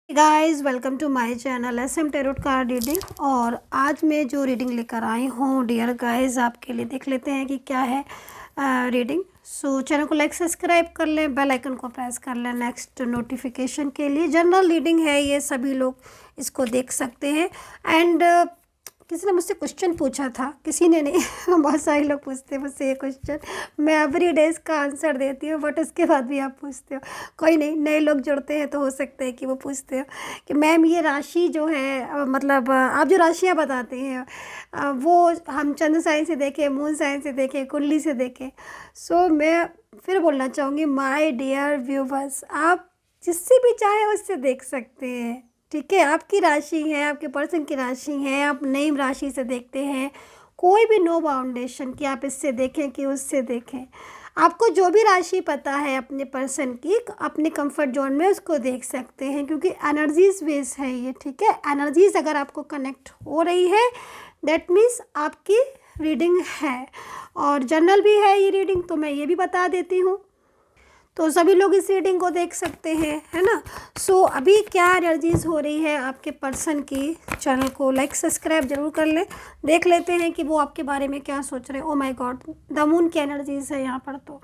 Guys welcome to my channel SM tarot card reading. और आज मैं जो रीडिंग लेकर आई हूँ डियर गाइस आपके लिए, देख लेते हैं कि क्या है रीडिंग। सो चैनल को लाइक सब्सक्राइब कर लें, बेल आइकन को प्रेस कर लें नेक्स्ट नोटिफिकेशन के लिए। जनरल रीडिंग है ये, सभी लोग इसको देख सकते हैं। एंड किसी ने मुझसे क्वेश्चन पूछा था, किसी ने नहीं बहुत सारे लोग पूछते हैं मुझसे ये क्वेश्चन। मैं एवरी डे इसका आंसर देती हूँ, बट उसके बाद भी आप पूछते हो। कोई नहीं, नए लोग जुड़ते हैं तो हो सकता है कि वो पूछते हो कि मैम ये राशि जो है मतलब आप जो राशियाँ बताते हैं वो हम चंद्र साइन से देखें, मून साइन से देखें, कुंडली से देखें। सो मैं फिर बोलना चाहूँगी माय डियर व्यूवर्स, आप जिससे भी चाहे उससे देख सकते हैं। ठीक है, आपकी राशि है, आपके पर्सन की राशि है, आप नई राशि से देखते हैं। कोई भी नो बाउंडेशन कि आप इससे देखें कि उससे देखें। आपको जो भी राशि पता है अपने पर्सन की, अपने कंफर्ट जोन में उसको देख सकते हैं, क्योंकि एनर्जीज बेस है ये। ठीक है, एनर्जीज अगर आपको कनेक्ट हो रही है दैट मीन्स आपकी रीडिंग है। और जनरल भी है ये रीडिंग, तो मैं ये भी बता देती हूँ, तो सभी लोग इस रीडिंग को देख सकते हैं, है ना। सो अभी क्या एनर्जीज हो रही है आपके पर्सन की, चैनल को लाइक सब्सक्राइब जरूर कर लें। देख लेते हैं कि वो आपके बारे में क्या सोच रहे हैं। Oh my God, the moon की एनर्जीज है यहाँ पर। तो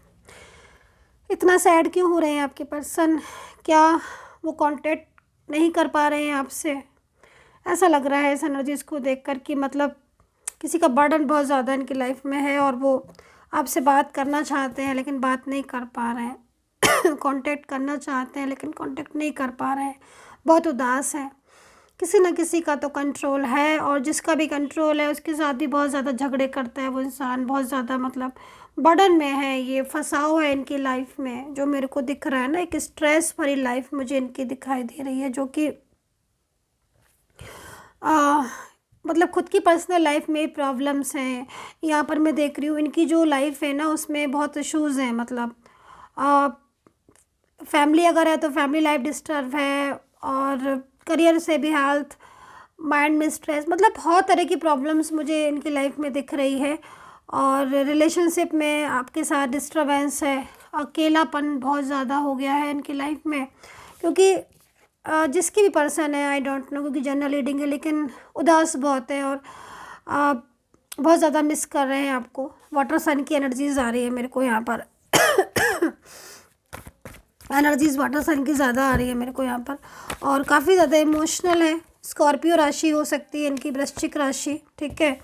इतना सैड क्यों हो रहे हैं आपके पर्सन? क्या वो कांटेक्ट नहीं कर पा रहे हैं आपसे? ऐसा लग रहा है इस एनर्जीज को देख कर कि मतलब किसी का बर्डन बहुत ज़्यादा इनकी लाइफ में है और वो आपसे बात करना चाहते हैं लेकिन बात नहीं कर पा रहे हैं। कांटेक्ट करना चाहते हैं लेकिन कांटेक्ट नहीं कर पा रहे हैं, बहुत उदास है। किसी न किसी का तो कंट्रोल है, और जिसका भी कंट्रोल है उसके साथ भी बहुत ज़्यादा झगड़े करता है वो इंसान। बहुत ज़्यादा मतलब बर्डन में है, ये फंसाव है इनकी लाइफ में। जो मेरे को दिख रहा है ना, एक स्ट्रेस भरी लाइफ मुझे इनकी दिखाई दे रही है, जो कि मतलब खुद की पर्सनल लाइफ में प्रॉब्लम्स हैं। यहाँ पर मैं देख रही हूँ इनकी जो लाइफ है ना उसमें बहुत इश्यूज़ हैं। मतलब फैमिली अगर है तो फैमिली लाइफ डिस्टर्ब है, और करियर से भी हेल्थ, माइंड में स्ट्रेस, मतलब बहुत तरह की प्रॉब्लम्स मुझे इनकी लाइफ में दिख रही है। और रिलेशनशिप में आपके साथ डिस्टर्बेंस है, अकेलापन बहुत ज़्यादा हो गया है इनकी लाइफ में। क्योंकि जिसकी भी पर्सन है, आई डोंट नो, क्योंकि जनरल रीडिंग है, लेकिन उदास बहुत है और बहुत ज़्यादा मिस कर रहे हैं आपको। वाटर सन की एनर्जीज आ रही है मेरे को यहाँ पर। एनर्जीज वाटर साइन की ज़्यादा आ रही है मेरे को यहाँ पर, और काफ़ी ज़्यादा इमोशनल है। स्कॉर्पियो राशि हो सकती है इनकी, वृश्चिक राशि। ठीक है,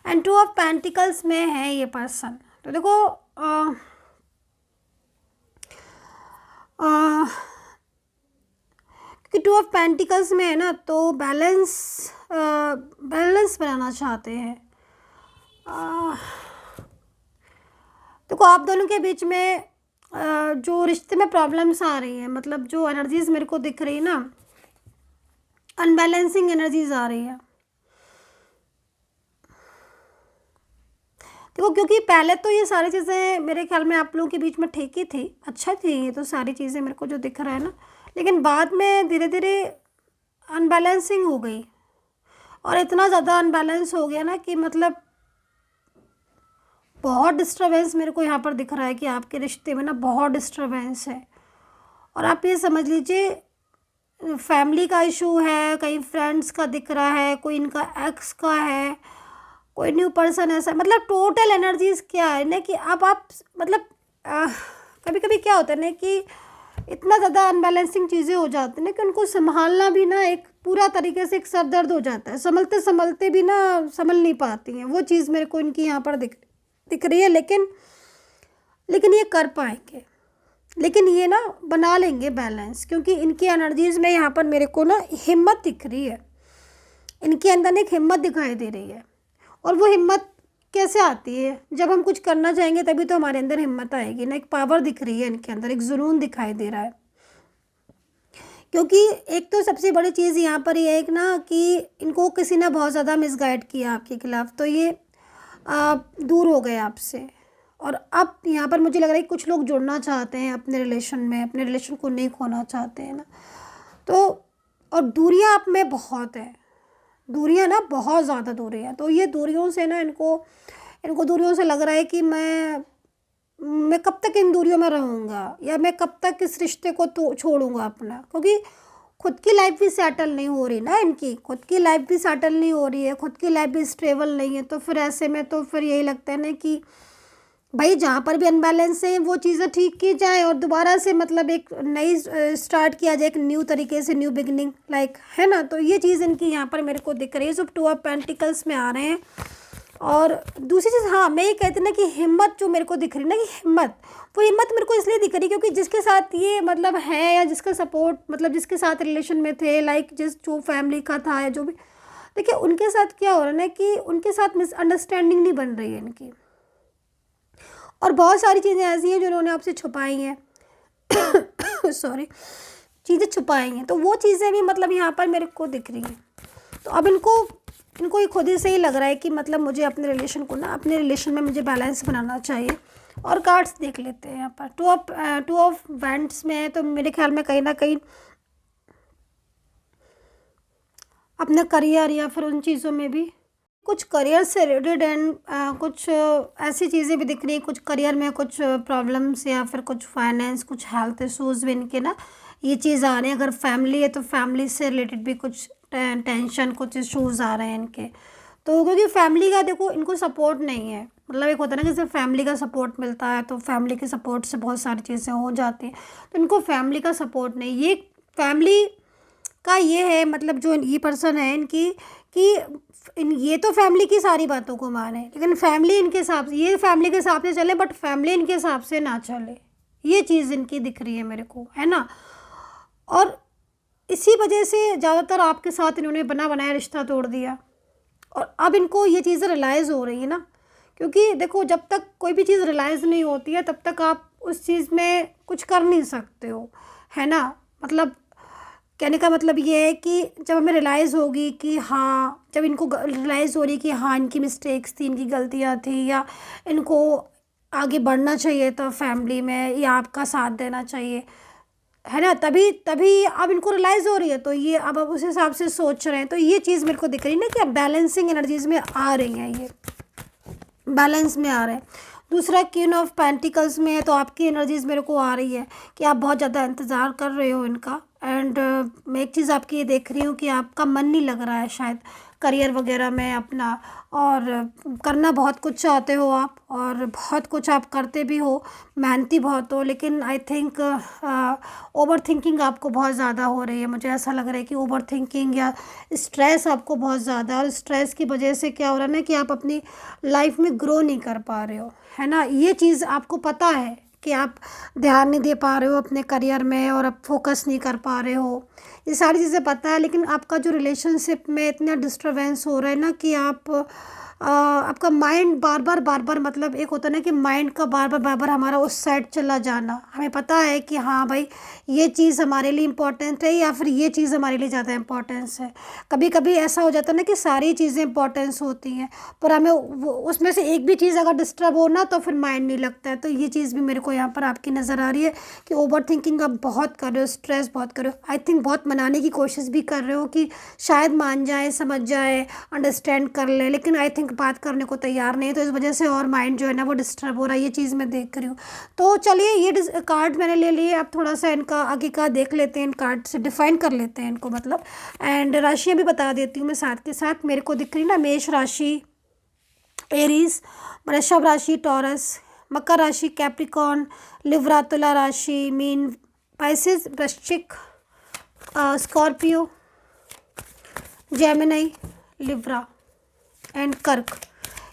एंड 2 ऑफ पेंटिकल्स में है ये पर्सन। तो देखो क्योंकि 2 ऑफ पेंटिकल्स में है ना, तो बैलेंस बनाना चाहते हैं। देखो आप दोनों के बीच में जो रिश्ते में प्रॉब्लम्स आ रही हैं, मतलब जो एनर्जीज मेरे को दिख रही है ना, अनबैलेंसिंग एनर्जीज आ रही है। देखो क्योंकि पहले तो ये सारी चीज़ें मेरे ख्याल में आप लोगों के बीच में ठीक ही थी, अच्छा थी ये तो सारी चीज़ें मेरे को जो दिख रहा है ना, लेकिन बाद में धीरे धीरे अनबैलेंसिंग हो गई। और इतना ज़्यादा अनबैलेंस हो गया ना कि मतलब बहुत डिस्टर्बेंस मेरे को यहाँ पर दिख रहा है कि आपके रिश्ते में ना बहुत डिस्टर्बेंस है। और आप ये समझ लीजिए फैमिली का इशू है, कहीं फ्रेंड्स का दिख रहा है, कोई इनका एक्स का है, कोई न्यू पर्सन ऐसा। मतलब टोटल एनर्जीज क्या है ना कि अब आप मतलब कभी कभी क्या होता है ना कि इतना ज़्यादा अनबैलेंसिंग चीज़ें हो जाती हैं ना कि उनको संभालना भी ना एक पूरा तरीके से एक सर दर्द हो जाता है। संभलते संभलते भी ना संभल नहीं पाती हैं, वो चीज़ मेरे को इनकी यहाँ पर दिख रही है। लेकिन ये कर पाएंगे, लेकिन ये ना बना लेंगे बैलेंस, क्योंकि इनकी एनर्जीज में यहाँ पर मेरे को ना हिम्मत दिख रही है। इनके अंदर एक हिम्मत दिखाई दे रही है। और वो हिम्मत कैसे आती है? जब हम कुछ करना चाहेंगे तभी तो हमारे अंदर हिम्मत आएगी ना। एक पावर दिख रही है इनके अंदर, एक जुनून दिखाई दे रहा है। क्योंकि एक तो सबसे बड़ी चीज़ यहाँ पर ये एक ना कि इनको किसी ने बहुत ज़्यादा मिसगाइड किया आपके खिलाफ, तो ये दूर हो गए आपसे। और अब यहाँ पर मुझे लग रहा है कि कुछ लोग जुड़ना चाहते हैं अपने रिलेशन में, अपने रिलेशन को नहीं खोना चाहते हैं ना। तो और दूरियाँ आप में बहुत है, दूरियाँ ना बहुत ज़्यादा दूरी है। तो ये दूरियों से ना इनको दूरियों से लग रहा है कि मैं कब तक इन दूरियों में रहूँगा, या मैं कब तक इस रिश्ते को तो छोड़ूंगा अपना। क्योंकि खुद की लाइफ भी सेटल नहीं हो रही ना, इनकी खुद की लाइफ भी सेटल नहीं हो रही है, खुद की लाइफ भी स्टेबल नहीं है। तो फिर ऐसे में तो फिर यही लगता है ना कि भाई जहाँ पर भी अनबैलेंस है वो चीज़ें ठीक की जाए और दोबारा से मतलब एक नई स्टार्ट किया जाए, एक न्यू तरीके से, न्यू बिगनिंग लाइक, है ना। तो ये चीज़ इनकी यहाँ पर मेरे को दिख रही है, सब टू ऑफ पेंटिकल्स में आ रहे हैं। और दूसरी चीज़, हाँ मैं ये कहती ना कि हिम्मत जो मेरे को दिख रही ना, कि हिम्मत, वो हिम्मत मेरे को इसलिए दिख रही क्योंकि जिसके साथ ये मतलब है, या जिसका सपोर्ट मतलब जिसके साथ रिलेशन में थे, लाइक जिस जो फैमिली का था या जो भी, देखिए उनके साथ क्या हो रहा है ना कि उनके साथ मिसअंडरस्टैंडिंग नहीं बन रही है इनकी, और बहुत सारी चीज़ें ऐसी हैं जो उन्होंने आपसे छुपाई हैं सॉरी, चीज़ें छुपाई हैं, तो वो चीज़ें भी मतलब यहाँ पर मेरे को दिख रही हैं। तो अब इनको ये खुद ही से ही लग रहा है कि मतलब मुझे अपने रिलेशन को ना, अपने रिलेशन में मुझे बैलेंस बनाना चाहिए। और कार्ड्स देख लेते हैं यहाँ पर, टू ऑफ वैंड्स में है, तो मेरे ख्याल में कहीं ना कहीं अपना करियर या फिर उन चीज़ों में भी कुछ करियर से रिलेटेड, एंड कुछ ऐसी चीज़ें भी दिख रही हैं, कुछ करियर में कुछ प्रॉब्लम्स या फिर कुछ फाइनेंस, कुछ हेल्थ इशूज़ भी इनके ना ये चीज़ आ रहे हैं। अगर फैमिली है तो फैमिली से रिलेटेड भी कुछ टेंशन, कुछ इशूज़ आ रहे हैं इनके। तो क्योंकि फैमिली का देखो इनको सपोर्ट नहीं है, मतलब एक होता है ना कि सिर्फ फैमिली का सपोर्ट मिलता है, तो फैमिली के सपोर्ट से बहुत सारी चीज़ें हो जाती हैं, तो इनको फैमिली का सपोर्ट नहीं, ये फैमिली का ये है मतलब जो ये पर्सन है इनकी, कि ये तो फैमिली की सारी बातों को माने, लेकिन फैमिली इनके हिसाब से, ये फैमिली के हिसाब से चले बट फैमिली इनके हिसाब से ना चले, ये चीज़ इनकी दिख रही है मेरे को, है ना। और इसी वजह से ज़्यादातर आपके साथ इन्होंने बना बनाया रिश्ता तोड़ दिया, और अब इनको ये चीज़ें रियलाइज़ हो रही है ना, क्योंकि देखो जब तक कोई भी चीज़ रियलाइज़ नहीं होती है तब तक आप उस चीज़ में कुछ कर नहीं सकते हो, है ना। मतलब कहने का मतलब ये है कि जब हमें रियलाइज़ होगी कि हाँ, जब इनको रियलाइज़ हो रही कि हाँ इनकी मिस्टेक्स थी, इनकी गलतियाँ थी, या इनको आगे बढ़ना चाहिए था फैमिली में, या आपका साथ देना चाहिए, है ना, तभी तभी अब इनको रियलाइज़ हो रही है, तो ये अब उस हिसाब से सोच रहे हैं। तो ये चीज़ मेरे को दिख रही है ना कि अब बैलेंसिंग एनर्जीज़ में आ रही हैं, ये बैलेंस में आ रहे हैं। दूसरा क्वीन ऑफ पेंटिकल्स में है, तो आपकी एनर्जीज़ मेरे को आ रही है कि आप बहुत ज़्यादा इंतज़ार कर रहे हो इनका, एंड मैं एक चीज़ आपकी ये देख रही हूँ कि आपका मन नहीं लग रहा है शायद करियर वगैरह में अपना, और करना बहुत कुछ चाहते हो आप, और बहुत कुछ आप करते भी हो, मेहनती बहुत हो, लेकिन आई थिंक ओवर थिंकिंग आपको बहुत ज़्यादा हो रही है। मुझे ऐसा लग रहा है कि ओवर थिंकिंग या स्ट्रेस आपको बहुत ज़्यादा, और स्ट्रेस की वजह से क्या हो रहा है ना कि आप अपनी लाइफ में ग्रो नहीं कर पा रहे हो, है ना। ये चीज़ आपको पता है कि आप ध्यान नहीं दे पा रहे हो अपने करियर में, और आप फोकस नहीं कर पा रहे हो, ये सारी चीज़ें पता है, लेकिन आपका जो रिलेशनशिप में इतना डिस्टर्बेंस हो रहा है ना कि आपका माइंड बार बार मतलब एक होता है ना कि माइंड का बार बार हमारा उस साइड चला जाना। हमें पता है कि हाँ भाई ये चीज़ हमारे लिए इम्पोर्टेंट है, या फिर ये चीज़ हमारे लिए ज़्यादा इम्पोर्टेंस है। कभी कभी ऐसा हो जाता है ना कि सारी चीज़ें इम्पोर्टेंस होती हैं, पर हमें उसमें से एक भी चीज़ अगर डिस्टर्ब हो ना तो फिर माइंड नहीं लगता है। तो ये चीज़ भी मेरे को यहाँ पर आपकी नज़र आ रही है कि ओवर थिंकिंग आप बहुत कर रहे हो, स्ट्रेस बहुत कर रहे हो। आई थिंक बहुत मनाने की कोशिश भी कर रहे हो कि शायद मान जाए, समझ जाए, अंडरस्टैंड कर ले, लेकिन आई थिंक बात करने को तैयार नहीं है, तो इस वजह से और माइंड जो है ना वो डिस्टर्ब हो रहा है। ये चीज़ मैं देख रही हूँ। तो चलिए ये कार्ड मैंने ले लिए, अब थोड़ा सा इनका आगे का देख लेते हैं, इन कार्ड से डिफाइन कर लेते हैं इनको मतलब, एंड राशियाँ भी बता देती हूँ मैं साथ के साथ। मेरे को दिख रही ना मेष राशि एरीज, वृषभ राशि टॉरस, मकर राशि कैप्रिकॉर्न, लिब्रा तुला राशि मीन, पाइसेस वृश्चिक, स्कॉर्पियो, जेमिनी, लिब्रा एंड कर्क।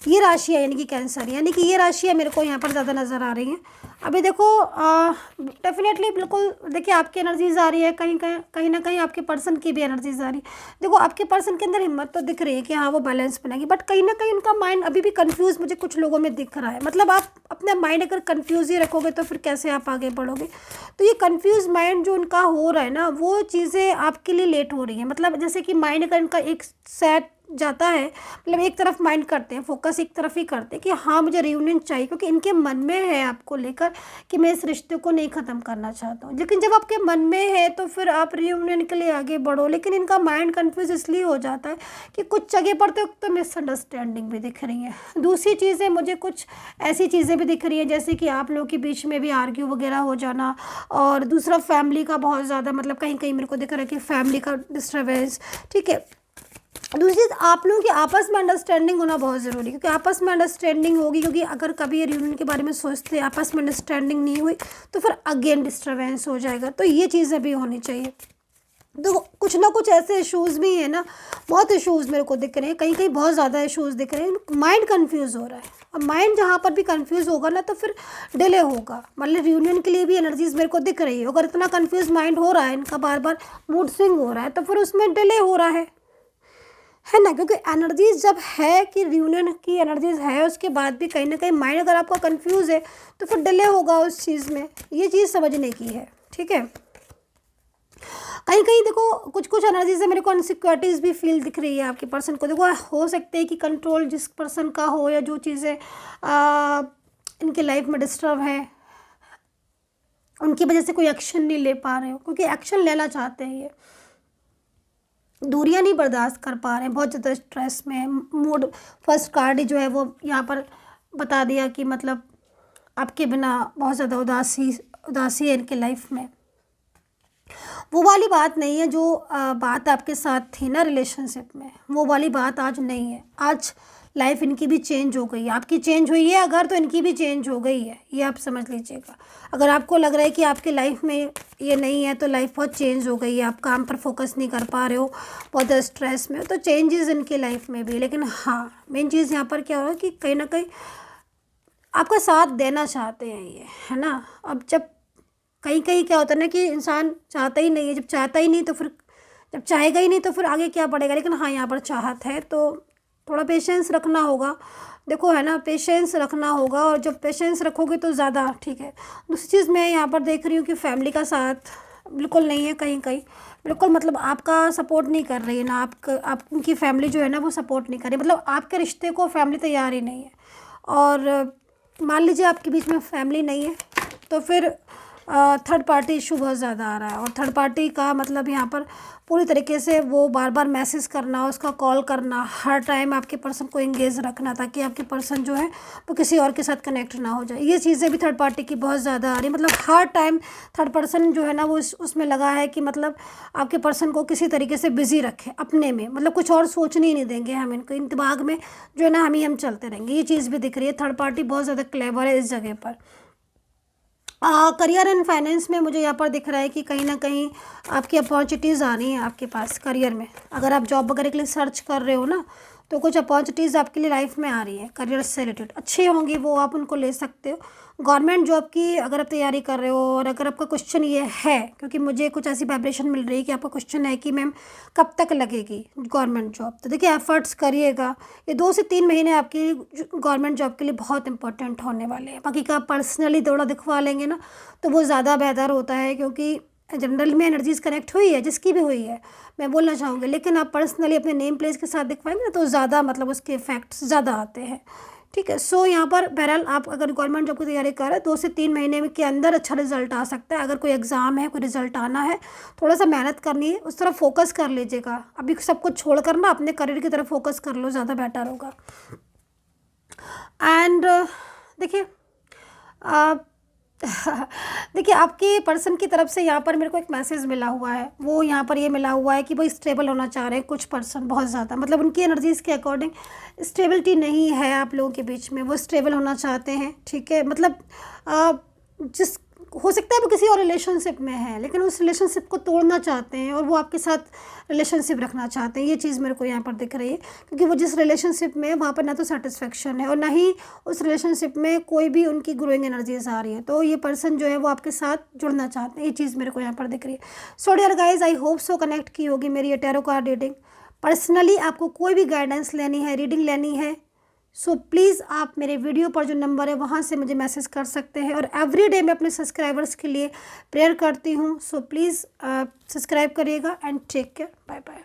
ये राशियाँ यानी कि कैंसर, यानी कि ये राशियाँ मेरे को यहाँ पर ज़्यादा नज़र आ रही हैं। अभी देखो डेफिनेटली बिल्कुल देखिए आपकी एनर्जीज आ रही है, कहीं ना कहीं आपके पर्सन की भी एनर्जीज आ रही है। देखो आपके पर्सन के अंदर हिम्मत तो दिख रही है कि हाँ वो बैलेंस बनाएगी, बट कहीं ना कहीं उनका माइंड अभी भी कंफ्यूज मुझे कुछ लोगों में दिख रहा है। मतलब आप अपना माइंड अगर कंफ्यूज ही रखोगे तो फिर कैसे आप आगे बढ़ोगे। तो ये कंफ्यूज माइंड जो उनका हो रहा है ना, वो चीज़ें आपके लिए लेट हो रही हैं। मतलब जैसे कि माइंड अगर इनका एक सेट जाता है, मतलब एक तरफ माइंड करते हैं, फोकस एक तरफ ही करते हैं कि हाँ मुझे रियूनियन चाहिए, क्योंकि इनके मन में है आपको लेकर कि मैं इस रिश्ते को नहीं ख़त्म करना चाहता हूँ। लेकिन जब आपके मन में है तो फिर आप रियूनियन के लिए आगे बढ़ो, लेकिन इनका माइंड कन्फ्यूज इसलिए हो जाता है कि कुछ जगह पर तो मिसअंडरस्टैंडिंग भी दिख रही है। दूसरी चीज़ें मुझे कुछ ऐसी चीज़ें भी दिख रही हैं जैसे कि आप लोगों के बीच में भी आर्ग्यू वगैरह हो जाना, और दूसरा फैमिली का बहुत ज़्यादा, मतलब कहीं कहीं मेरे को दिख रहा है कि फैमिली का डिस्टर्बेंस, ठीक है। दूसरी चीज़, आप लोगों की आपस में अंडरस्टैंडिंग होना बहुत ज़रूरी है, क्योंकि आपस में अंडरस्टैंडिंग होगी, क्योंकि अगर कभी रियूनियन के बारे में सोचते आपस में अंडरस्टैंडिंग नहीं हुई तो फिर अगेन डिस्टर्बेंस हो जाएगा। तो ये चीज़ें भी होनी चाहिए। तो कुछ ना कुछ ऐसे इश्यूज़ भी हैं ना, बहुत इश्यूज़ मेरे को दिख रहे हैं, कहीं कहीं बहुत ज़्यादा इश्यूज़ दिख रहे हैं। माइंड कन्फ्यूज़ हो रहा है, अब माइंड जहाँ पर भी कन्फ्यूज़ होगा ना तो फिर डिले होगा। मतलब रियूनियन के लिए भी एनर्जीज़ मेरे को दिख रही है, अगर इतना कन्फ्यूज़ माइंड हो रहा है, इनका बार बार मूड स्विंग हो रहा है, तो फिर उसमें डिले हो रहा है ना। क्योंकि एनर्जीज जब है कि रियूनियन की एनर्जीज है, उसके बाद भी कहीं ना कहीं माइंड अगर आपका कंफ्यूज है तो फिर डिले होगा उस चीज़ में, ये चीज़ समझने की है, ठीक है। कहीं कहीं देखो कुछ कुछ एनर्जी से मेरे को अनसिक्योरिटीज़ भी फील दिख रही है आपके पर्सन को। देखो हो सकता है कि कंट्रोल जिस पर्सन का हो, या जो चीज़ें इनके लाइफ में डिस्टर्ब है उनकी वजह से कोई एक्शन नहीं ले पा रहे हो, क्योंकि एक्शन लेना चाहते हैं, ये दूरियां नहीं बर्दाश्त कर पा रहे हैं, बहुत ज़्यादा स्ट्रेस में। मूड फर्स्ट कार्ड जो है वो यहाँ पर बता दिया कि मतलब आपके बिना बहुत ज़्यादा उदासी है इनके लाइफ में। वो वाली बात नहीं है जो बात आपके साथ थी ना रिलेशनशिप में, वो वाली बात आज नहीं है। आज लाइफ इनकी भी चेंज हो गई है, आपकी चेंज हुई है अगर तो इनकी भी चेंज हो गई है, ये आप समझ लीजिएगा। अगर आपको लग रहा है कि आपकी लाइफ में ये नहीं है तो लाइफ बहुत चेंज हो गई है, आप काम पर फोकस नहीं कर पा रहे हो, बहुत स्ट्रेस में हो, तो चेंजेस इनकी लाइफ में भी। लेकिन हाँ, मेन चीज़ यहाँ पर क्या हो कि कहीं ना कहीं आपका साथ देना चाहते हैं ये, है ना। अब जब कहीं कहीं क्या होता है ना कि इंसान चाहता ही नहीं है, जब चाहता ही नहीं तो फिर, जब चाहेगा ही नहीं तो फिर आगे क्या बढ़ेगा। लेकिन हाँ, यहाँ पर चाहत है तो थोड़ा पेशेंस रखना होगा, देखो है ना, पेशेंस रखना होगा, और जब पेशेंस रखोगे तो ज़्यादा ठीक है। दूसरी चीज़ मैं यहाँ पर देख रही हूँ कि फैमिली का साथ बिल्कुल नहीं है, कहीं कहीं बिल्कुल, मतलब आपका सपोर्ट नहीं कर रही है ना, आप उनकी फैमिली जो है ना वो सपोर्ट नहीं कर रही, मतलब आपके रिश्ते को फैमिली तैयार ही नहीं है। और मान लीजिए आपके बीच में फैमिली नहीं है तो फिर थर्ड पार्टी इशू बहुत ज़्यादा आ रहा है। और थर्ड पार्टी का मतलब यहाँ पर पूरी तरीके से वो बार बार मैसेज करना, उसका कॉल करना, हर टाइम आपके पर्सन को एंगेज रखना, ताकि आपके पर्सन जो है वो किसी और के साथ कनेक्ट ना हो जाए। ये चीज़ें भी थर्ड पार्टी की बहुत ज़्यादा आ रही, मतलब हर टाइम थर्ड पर्सन जो है ना वो उसमें लगा है कि मतलब आपके पर्सन को किसी तरीके से बिज़ी रखें अपने में, मतलब कुछ और सोचने ही नहीं देंगे हम इनको, इन दिमाग में जो है ना हम चलते रहेंगे। ये चीज़ भी दिख रही है, थर्ड पार्टी बहुत ज़्यादा क्लेवर है इस जगह पर। करियर एंड फाइनेंस में मुझे यहाँ पर दिख रहा है कि कहीं ना कहीं आपकी अपॉर्चुनिटीज़ आ रही हैं आपके पास करियर में। अगर आप जॉब वगैरह के लिए सर्च कर रहे हो ना तो कुछ अपॉर्चुनिटीज़ आपके लिए लाइफ में आ रही है, करियर से रिलेटेड अच्छी होंगी, वो आप उनको ले सकते हो। गवर्नमेंट जॉब की अगर आप तैयारी कर रहे हो, और अगर आपका क्वेश्चन ये है, क्योंकि मुझे कुछ ऐसी वाइब्रेशन मिल रही है कि आपका क्वेश्चन है कि मैम कब तक लगेगी गवर्नमेंट जॉब, तो देखिए एफर्ट्स करिएगा, ये 2 से 3 महीने आपकी गवर्नमेंट जॉब के लिए बहुत इंपॉर्टेंट होने वाले हैं। बाकी का आप पर्सनली दौड़ा दिखवा लेंगे ना तो वो ज़्यादा बेहतर होता है, क्योंकि जनरल में एनर्जीज कनेक्ट हुई है, जिसकी भी हुई है मैं बोलना चाहूँगी, लेकिन आप पर्सनली अपने नेम प्लेस के साथ दिखवाएंगे ना तो ज़्यादा मतलब उसके इफेक्ट्स ज़्यादा आते हैं, ठीक है। सो यहाँ पर बहरहाल आप अगर गवर्नमेंट जॉब की तैयारी कर रहे हैं 2 से 3 महीने के अंदर अच्छा रिजल्ट आ सकता है। अगर कोई एग्ज़ाम है, कोई रिजल्ट आना है, थोड़ा सा मेहनत करनी है, उस तरफ फोकस कर लीजिएगा। अभी सब कुछ छोड़ कर ना अपने करियर की तरफ फोकस कर लो, ज़्यादा बेटर होगा। एंड देखिए देखिए आपके पर्सन की तरफ से यहाँ पर मेरे को एक मैसेज मिला हुआ है, वो यहाँ पर ये मिला हुआ है कि वो स्टेबल होना चाह रहे हैं कुछ पर्सन बहुत ज़्यादा, मतलब उनकी एनर्जीज़ के अकॉर्डिंग स्टेबिलिटी नहीं है आप लोगों के बीच में, वो स्टेबल होना चाहते हैं, ठीक है। मतलब जिस हो सकता है वो किसी और रिलेशनशिप में है, लेकिन उस रिलेशनशिप को तोड़ना चाहते हैं और वो आपके साथ रिलेशनशिप रखना चाहते हैं। ये चीज़ मेरे को यहाँ पर दिख रही है, क्योंकि वो जिस रिलेशनशिप में वहाँ पर ना तो सेटिस्फेक्शन है और ना ही उस रिलेशनशिप में कोई भी उनकी ग्रोइंग एनर्जीज आ रही है। तो ये पर्सन जो है वो आपके साथ जुड़ना चाहते हैं, ये चीज़ मेरे को यहाँ पर दिख रही है। So dear guys, I hope so connect की होगी मेरी ये टैरो कार्ड रीडिंग। पर्सनली आपको कोई भी गाइडेंस लेनी है, रीडिंग लेनी है, सो प्लीज़ आप मेरे वीडियो पर जो नंबर है वहाँ से मुझे मैसेज कर सकते हैं। और एवरी डे मैं अपने सब्सक्राइबर्स के लिए प्रेयर करती हूँ, सो प्लीज़ सब्सक्राइब करिएगा and take care, bye bye.